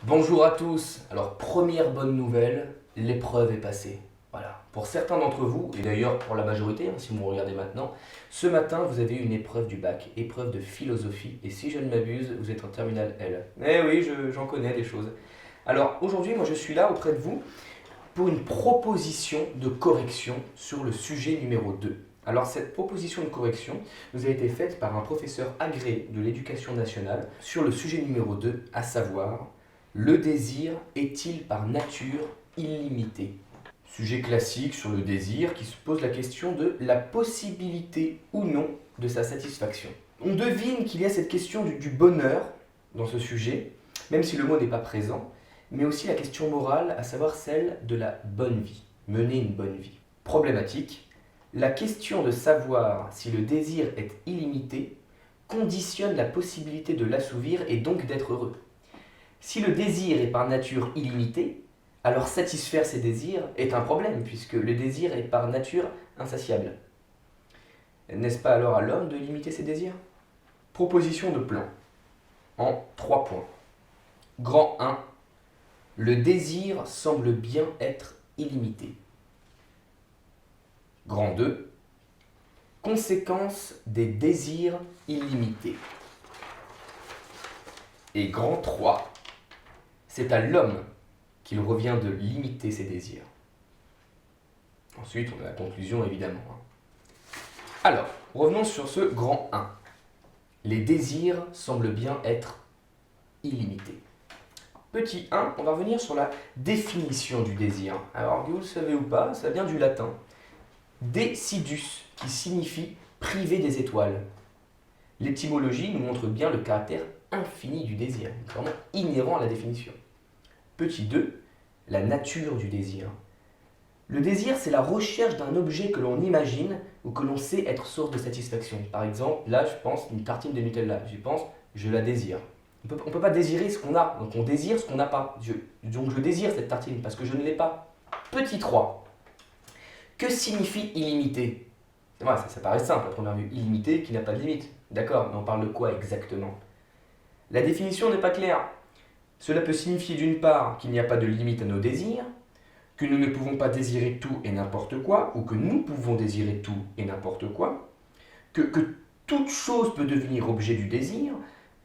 Bonjour à tous. Alors première bonne nouvelle, l'épreuve est passée. Voilà. Pour certains d'entre vous, et d'ailleurs pour la majorité, si vous me regardez maintenant, ce matin vous avez eu une épreuve du bac, épreuve de philosophie, et si je ne m'abuse, vous êtes en terminale L. Eh oui, j'en connais des choses. Alors aujourd'hui, moi je suis là auprès de vous pour une proposition de correction sur le sujet numéro 2. Alors cette proposition de correction nous a été faite par un professeur agréé de l'éducation nationale sur le sujet numéro 2, à savoir le désir est-il par nature illimité? Sujet classique sur le désir qui se pose la question de la possibilité ou non de sa satisfaction. On devine qu'il y a cette question du bonheur dans ce sujet, même si le mot n'est pas présent, mais aussi la question morale, à savoir celle de la bonne vie, mener une bonne vie. Problématique, la question de savoir si le désir est illimité conditionne la possibilité de l'assouvir et donc d'être heureux. Si le désir est par nature illimité, alors satisfaire ses désirs est un problème, puisque le désir est par nature insatiable. N'est-ce pas alors à l'homme de limiter ses désirs? Proposition de plan, en 3 points. Grand 1. Le désir semble bien être illimité. Grand 2. Conséquence des désirs illimités. Et grand 3. C'est à l'homme qu'il revient de limiter ses désirs. Ensuite, on a la conclusion évidemment. Alors, revenons sur ce grand 1. Les désirs semblent bien être illimités. Petit 1, on va revenir sur la définition du désir. Alors, vous le savez ou pas, ça vient du latin decidus, qui signifie priver des étoiles. L'étymologie nous montre bien le caractère infini du désir, vraiment inhérent à la définition. Petit 2, la nature du désir. Le désir, c'est la recherche d'un objet que l'on imagine ou que l'on sait être source de satisfaction. Par exemple, là, je pense une tartine de Nutella. J'y pense, je la désire. On ne peut pas désirer ce qu'on a, donc on désire ce qu'on n'a pas. Donc je désire cette tartine parce que je ne l'ai pas. Petit 3. Que signifie illimité? Ouais, ça paraît simple à première vue. Illimité qui n'a pas de limite. D'accord, mais on parle de quoi exactement? La définition n'est pas claire. Cela peut signifier d'une part qu'il n'y a pas de limite à nos désirs, que nous ne pouvons pas désirer tout et n'importe quoi, ou que nous pouvons désirer tout et n'importe quoi, que toute chose peut devenir objet du désir.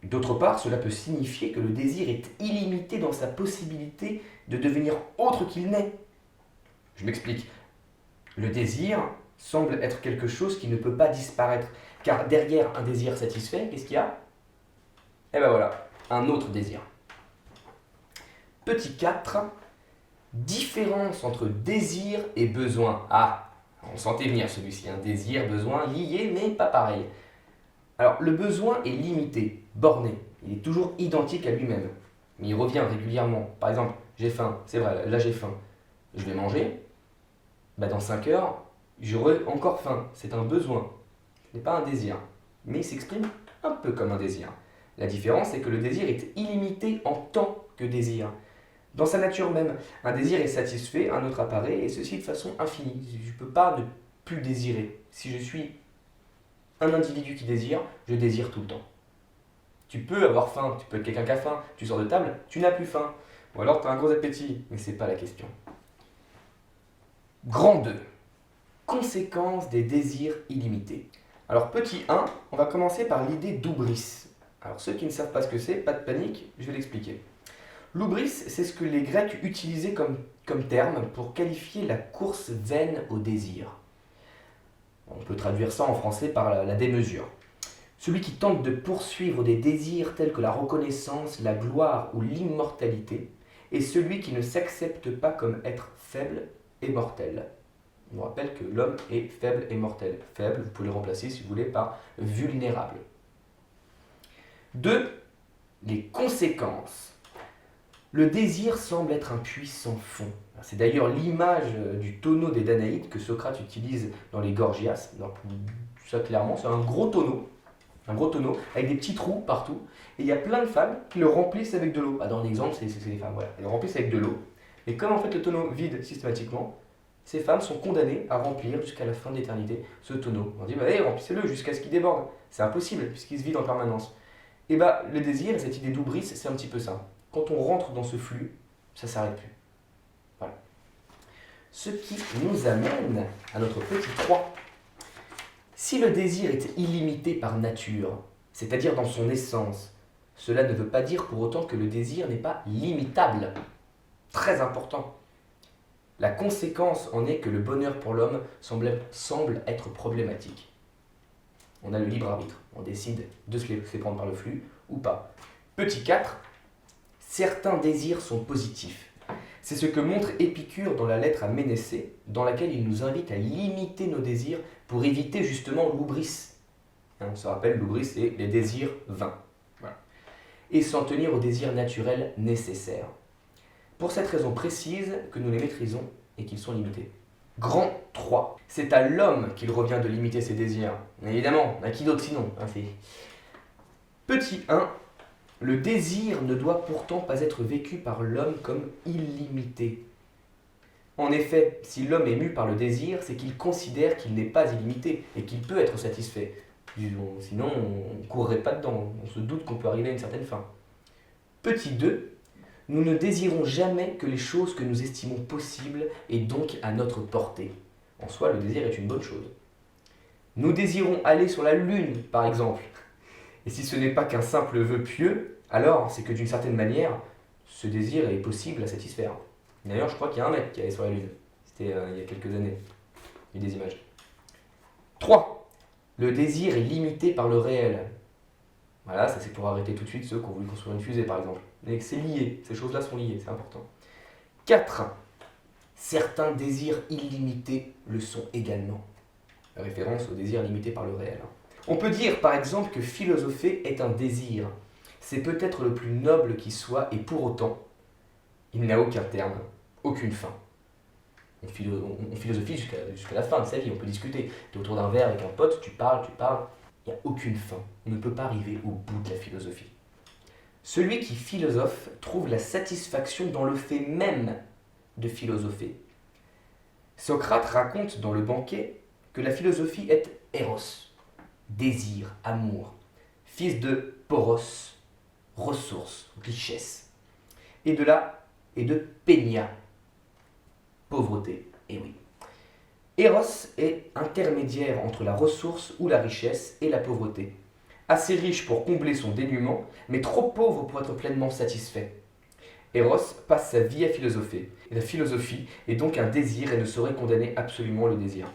D'autre part, cela peut signifier que le désir est illimité dans sa possibilité de devenir autre qu'il n'est. Je m'explique. Le désir semble être quelque chose qui ne peut pas disparaître, car derrière un désir satisfait, qu'est-ce qu'il y a? Eh ben voilà, un autre désir. Petit 4, différence entre désir et besoin. Ah, on sentait venir celui-ci, un désir, besoin, lié mais pas pareil. Alors, le besoin est limité, borné, il est toujours identique à lui-même, mais il revient régulièrement. Par exemple, j'ai faim, c'est vrai, là j'ai faim, je vais manger, dans 5 heures, j'aurai encore faim, c'est un besoin, ce n'est pas un désir, mais il s'exprime un peu comme un désir. La différence, c'est que le désir est illimité en tant que désir. Dans sa nature même, un désir est satisfait, un autre apparaît, et ceci de façon infinie. Je ne peux pas ne plus désirer. Si je suis un individu qui désire, je désire tout le temps. Tu peux avoir faim, tu peux être quelqu'un qui a faim, tu sors de table, tu n'as plus faim. Ou alors tu as un gros appétit, mais ce n'est pas la question. Grand 2. Conséquence des désirs illimités. Alors petit 1, on va commencer par l'idée d'oubris. Alors ceux qui ne savent pas ce que c'est, pas de panique, je vais l'expliquer. L'oubris, c'est ce que les Grecs utilisaient comme terme pour qualifier la course vaine au désir. On peut traduire ça en français par la démesure. Celui qui tente de poursuivre des désirs tels que la reconnaissance, la gloire ou l'immortalité est celui qui ne s'accepte pas comme être faible et mortel. On vous rappelle que l'homme est faible et mortel. Faible, vous pouvez le remplacer si vous voulez par vulnérable. 2. Les conséquences. Le désir semble être un puits sans fond. C'est d'ailleurs l'image du tonneau des Danaïdes que Socrate utilise dans les Gorgias. Donc, ça clairement, c'est un gros tonneau avec des petits trous partout. Et il y a plein de femmes qui le remplissent avec de l'eau. Dans l'exemple, c'est les femmes, voilà. Elles le remplissent avec de l'eau. Et comme en fait le tonneau vide systématiquement, ces femmes sont condamnées à remplir jusqu'à la fin de l'éternité ce tonneau. On dit, remplissez-le jusqu'à ce qu'il déborde. C'est impossible puisqu'il se vide en permanence. Et le désir, cette idée d'oubris, c'est un petit peu ça. quand on rentre dans ce flux, ça ne s'arrête plus. Voilà. Ce qui nous amène à notre petit 3. Si le désir est illimité par nature, c'est-à-dire dans son essence, cela ne veut pas dire pour autant que le désir n'est pas limitable. Très important. La conséquence en est que le bonheur pour l'homme semble être problématique. On a le libre arbitre, on décide de se laisser prendre par le flux ou pas. Petit 4, certains désirs sont positifs. C'est ce que montre Épicure dans la lettre à Ménécée, dans laquelle il nous invite à limiter nos désirs pour éviter justement l'oubris. On se rappelle, l'oubris, c'est les désirs vains. Voilà. Et s'en tenir aux désirs naturels nécessaires. Pour cette raison précise que nous les maîtrisons et qu'ils sont limités. Grand 3. C'est à l'homme qu'il revient de limiter ses désirs. Évidemment, à qui d'autre sinon Petit 1. Le désir ne doit pourtant pas être vécu par l'homme comme illimité. En effet, si l'homme est mu par le désir, c'est qu'il considère qu'il n'est pas illimité et qu'il peut être satisfait. Sinon, on ne courrait pas dedans, on se doute qu'on peut arriver à une certaine fin. Petit 2. Nous ne désirons jamais que les choses que nous estimons possibles et donc à notre portée. En soi, le désir est une bonne chose. Nous désirons aller sur la Lune, par exemple. Et si ce n'est pas qu'un simple vœu pieux, alors c'est que d'une certaine manière, ce désir est possible à satisfaire. D'ailleurs, je crois qu'il y a un mec qui allait sur la Lune. C'était il y a quelques années. Il y a des images. 3. Le désir est limité par le réel. Voilà, ça c'est pour arrêter tout de suite ceux qui ont voulu construire une fusée, par exemple. Mais c'est lié, ces choses-là sont liées, c'est important. 4. Certains désirs illimités le sont également. Référence au désir limité par le réel. On peut dire par exemple que philosopher est un désir. C'est peut-être le plus noble qui soit et pour autant, il n'a aucun terme, aucune fin. On philosophie jusqu'à la fin de sa vie, on peut discuter. Tu es autour d'un verre avec un pote, tu parles, il n'y a aucune fin. On ne peut pas arriver au bout de la philosophie. Celui qui philosophe trouve la satisfaction dans le fait même de philosopher. Socrate raconte dans Le Banquet que la philosophie est éros, désir, amour, fils de poros, ressources, richesse, et de peña, pauvreté. Et oui. Eros est intermédiaire entre la ressource ou la richesse et la pauvreté. Assez riche pour combler son dénuement, mais trop pauvre pour être pleinement satisfait. Eros passe sa vie à philosopher. Et la philosophie est donc un désir et ne saurait condamner absolument le désir.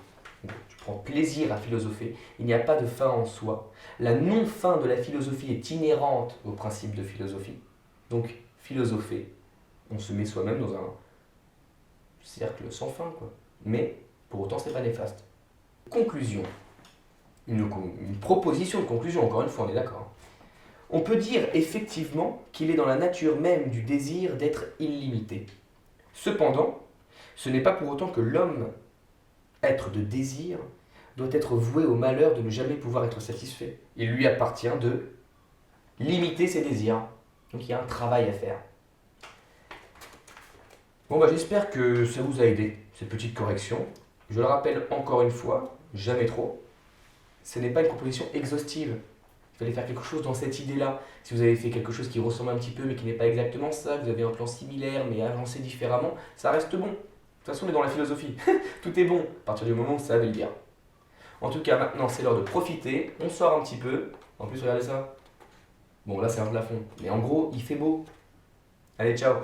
Donc, tu prends plaisir à philosopher, il n'y a pas de fin en soi. La non-fin de la philosophie est inhérente au principe de philosophie. Donc, philosopher, on se met soi-même dans un cercle sans fin, quoi. Mais, pour autant, c'est pas néfaste. Conclusion. Une proposition de conclusion, encore une fois, on est d'accord. On peut dire effectivement qu'il est dans la nature même du désir d'être illimité. Cependant, ce n'est pas pour autant que l'homme, être de désir, doit être voué au malheur de ne jamais pouvoir être satisfait. Il lui appartient de limiter ses désirs. Donc il y a un travail à faire. Bon, j'espère que ça vous a aidé, cette petite correction. Je le rappelle encore une fois, jamais trop. Ce n'est pas une proposition exhaustive. Il fallait faire quelque chose dans cette idée-là. Si vous avez fait quelque chose qui ressemble un petit peu mais qui n'est pas exactement ça, vous avez un plan similaire mais avancé différemment, ça reste bon. De toute façon, on est dans la philosophie. Tout est bon à partir du moment où ça veut le dire. En tout cas, maintenant, c'est l'heure de profiter. On sort un petit peu. En plus, regardez ça. Bon, là, c'est un plafond. Mais en gros, il fait beau. Allez, ciao.